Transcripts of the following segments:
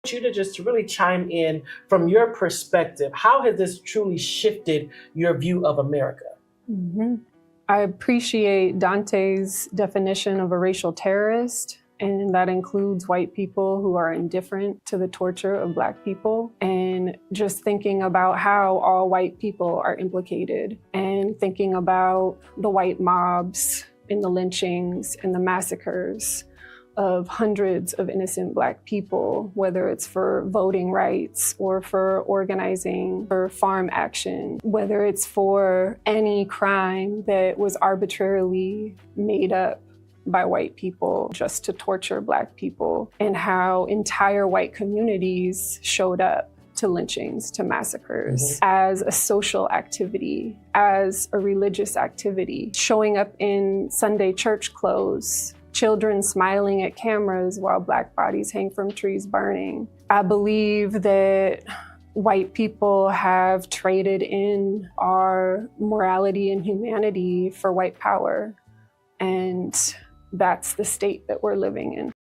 You to just really chime in from your perspective. How has this truly shifted your view of America? Mm-hmm. I appreciate Dante's definition of a racial terrorist, and that includes white people who are indifferent to the torture of Black people, and just thinking about how all white people are implicated, and thinking about the white mobs and the lynchings and the massacres of hundreds of innocent Black people, whether it's for voting rights or for organizing for farm action, whether it's for any crime that was arbitrarily made up by white people just to torture Black people, and how entire white communities showed up to lynchings, to massacres, as a social activity, as a religious activity, showing up in Sunday church clothes, children smiling at cameras while Black bodies hang from trees burning. I believe that white people have traded in our morality and humanity for white power, and that's the state that we're living in.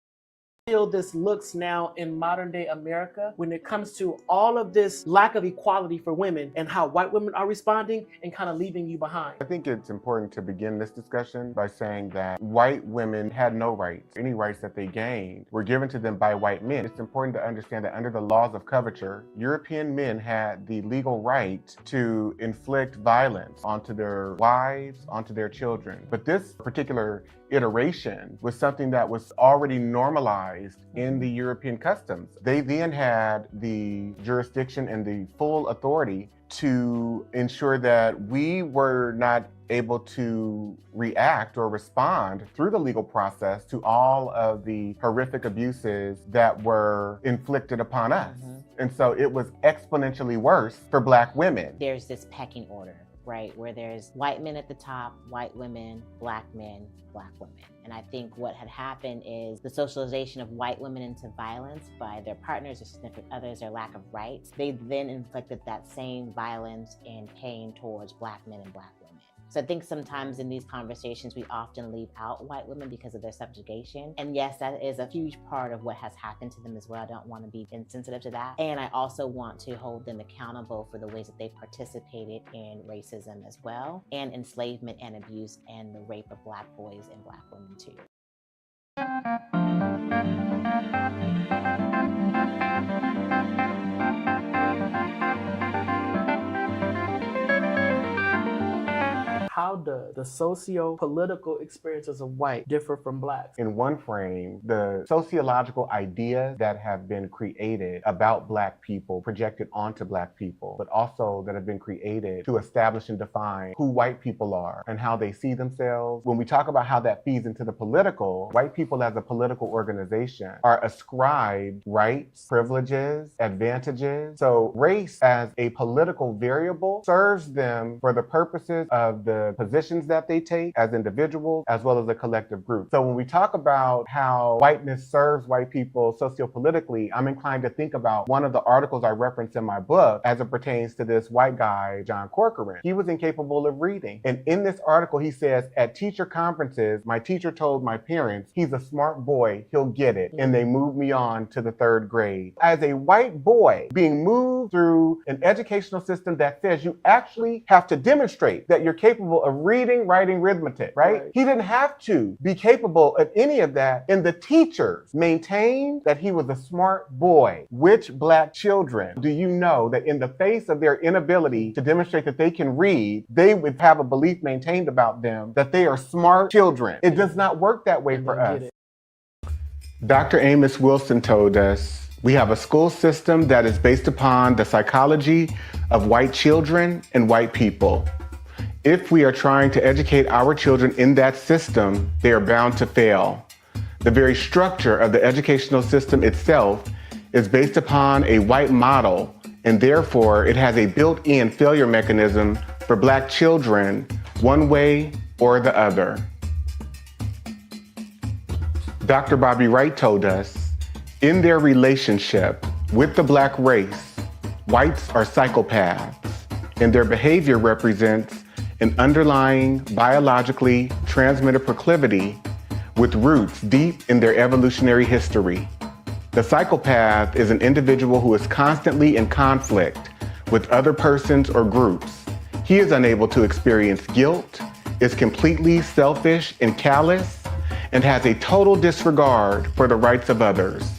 Feel this looks now in modern day America when it comes to all of this lack of equality for women and how white women are responding and kind of leaving you behind? I think it's important to begin this discussion by saying that white women had no rights. Any rights that they gained were given to them by white men. It's important to understand that under the laws of coverture, European men had the legal right to inflict violence onto their wives, onto their children. But this particular iteration was something that was already normalized in the European customs. They then had the jurisdiction and the full authority to ensure that we were not able to react or respond through the legal process to all of the horrific abuses that were inflicted upon us. And so it was exponentially worse for Black women. There's this pecking order, right, where there's white men at the top, white women, Black men, Black women. And I think what had happened is the socialization of white women into violence by their partners or significant others, their lack of rights. They then inflicted that same violence and pain towards Black men and Black women. So I think sometimes in these conversations, we often leave out white women because of their subjugation. And yes, that is a huge part of what has happened to them as well. I don't want to be insensitive to that. And I also want to hold them accountable for the ways that they participated in racism as well, and enslavement and abuse and the rape of Black boys and Black women too. How does the socio-political experiences of white differ from Blacks? In one frame, the sociological ideas that have been created about Black people, projected onto Black people, but also that have been created to establish and define who white people are and how they see themselves. When we talk about how that feeds into the political, white people as a political organization are ascribed rights, privileges, advantages. So race as a political variable serves them for the purposes of the positions that they take as individuals, as well as a collective group. So when we talk about how whiteness serves white people sociopolitically, I'm inclined to think about one of the articles I referenced in my book as it pertains to this white guy, John Corcoran. He was incapable of reading. And in this article, he says, at teacher conferences, my teacher told my parents, he's a smart boy, he'll get it. And they moved me on to the 3rd grade. As a white boy being moved through an educational system that says you actually have to demonstrate that you're capable of reading, writing, arithmetic, right? He didn't have to be capable of any of that. And the teachers maintained that he was a smart boy. Which Black children do you know that in the face of their inability to demonstrate that they can read, they would have a belief maintained about them that they are smart children? It does not work that way for us. Dr. Amos Wilson told us, we have a school system that is based upon the psychology of white children and white people. If we are trying to educate our children in that system, they are bound to fail. The very structure of the educational system itself is based upon a white model, and therefore it has a built-in failure mechanism for Black children, one way or the other. Dr. Bobby Wright told us, in their relationship with the Black race, whites are psychopaths, and their behavior represents an underlying biologically transmitted proclivity with roots deep in their evolutionary history. The psychopath is an individual who is constantly in conflict with other persons or groups. He is unable to experience guilt, is completely selfish and callous, and has a total disregard for the rights of others.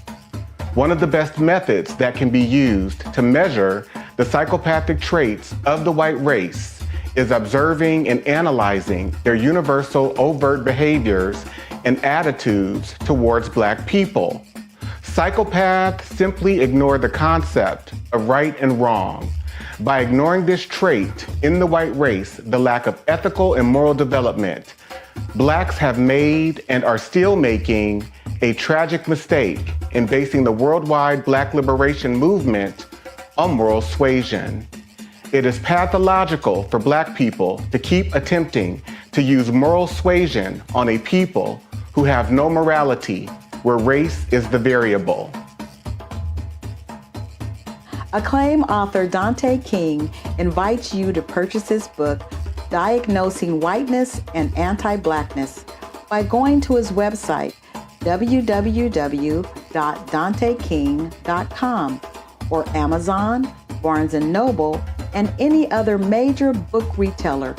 One of the best methods that can be used to measure the psychopathic traits of the white race is observing and analyzing their universal overt behaviors and attitudes towards Black people. Psychopaths simply ignore the concept of right and wrong. By ignoring this trait in the white race, the lack of ethical and moral development, Blacks have made and are still making a tragic mistake in basing the worldwide Black liberation movement on moral suasion. It is pathological for Black people to keep attempting to use moral suasion on a people who have no morality, where race is the variable. Acclaimed author Dante King invites you to purchase his book, Diagnosing Whiteness and Anti-Blackness, by going to his website, www.danteking.com, or Amazon, Barnes & Noble, and any other major book retailer.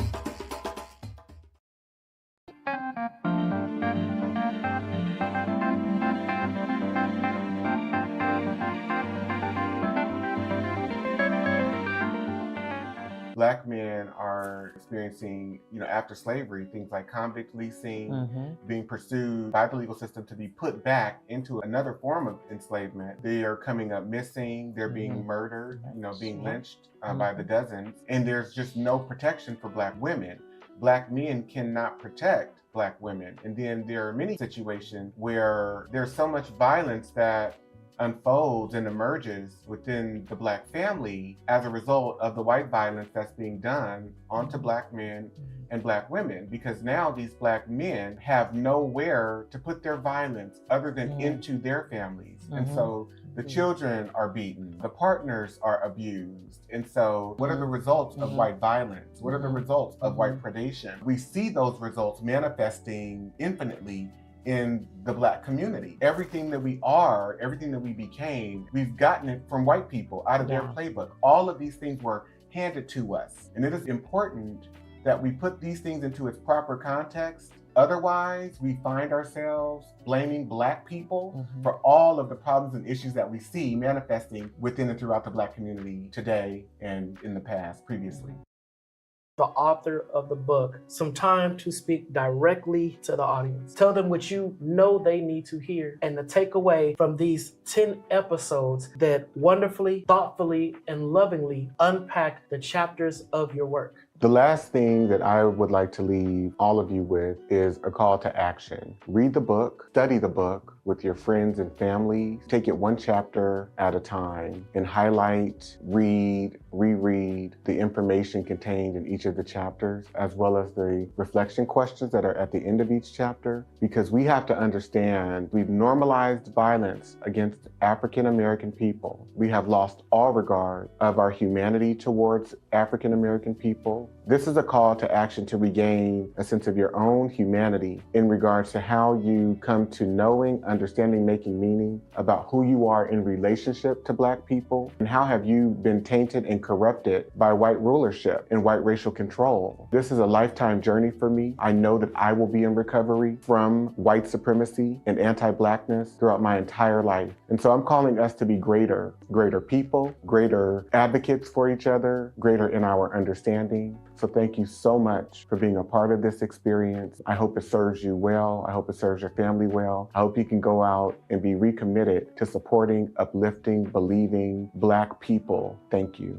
Black men are experiencing, after slavery, things like convict leasing, being pursued by the legal system to be put back into another form of enslavement. They are coming up missing, they're being murdered, being lynched by the dozens, and there's just no protection for Black women. Black men cannot protect Black women. And then there are many situations where there's so much violence that unfolds and emerges within the Black family as a result of the white violence that's being done onto Black men and Black women, because now these Black men have nowhere to put their violence other than into their families. And so the children are beaten, the partners are abused. And so what are the results of white violence? What are the results of white predation? We see those results manifesting infinitely in the Black community. Everything that we are, everything that we became, we've gotten it from white people out of their playbook. All of these things were handed to us. And it is important that we put these things into its proper context. Otherwise, we find ourselves blaming Black people for all of the problems and issues that we see manifesting within and throughout the Black community today and in the past, previously. The author of the book some time to speak directly to the audience. Tell them what you know they need to hear, and the takeaway from these 10 episodes that wonderfully, thoughtfully, and lovingly unpack the chapters of your work. The last thing that I would like to leave all of you with is a call to action. Read the book, study the book with your friends and family. Take it one chapter at a time and highlight, read, reread the information contained in each of the chapters, as well as the reflection questions that are at the end of each chapter, because we have to understand we've normalized violence against African American people. We have lost all regard of our humanity towards African American people. This is a call to action to regain a sense of your own humanity in regards to how you come to knowing, understanding, making meaning about who you are in relationship to Black people, and how have you been tainted and corrupted by white rulership and white racial control. This is a lifetime journey for me. I know that I will be in recovery from white supremacy and anti-Blackness throughout my entire life. And so I'm calling us to be greater people, greater advocates for each other, greater in our understanding. So thank you so much for being a part of this experience. I hope it serves you well. I hope it serves your family well. I hope you can go out and be recommitted to supporting, uplifting, believing Black people. Thank you.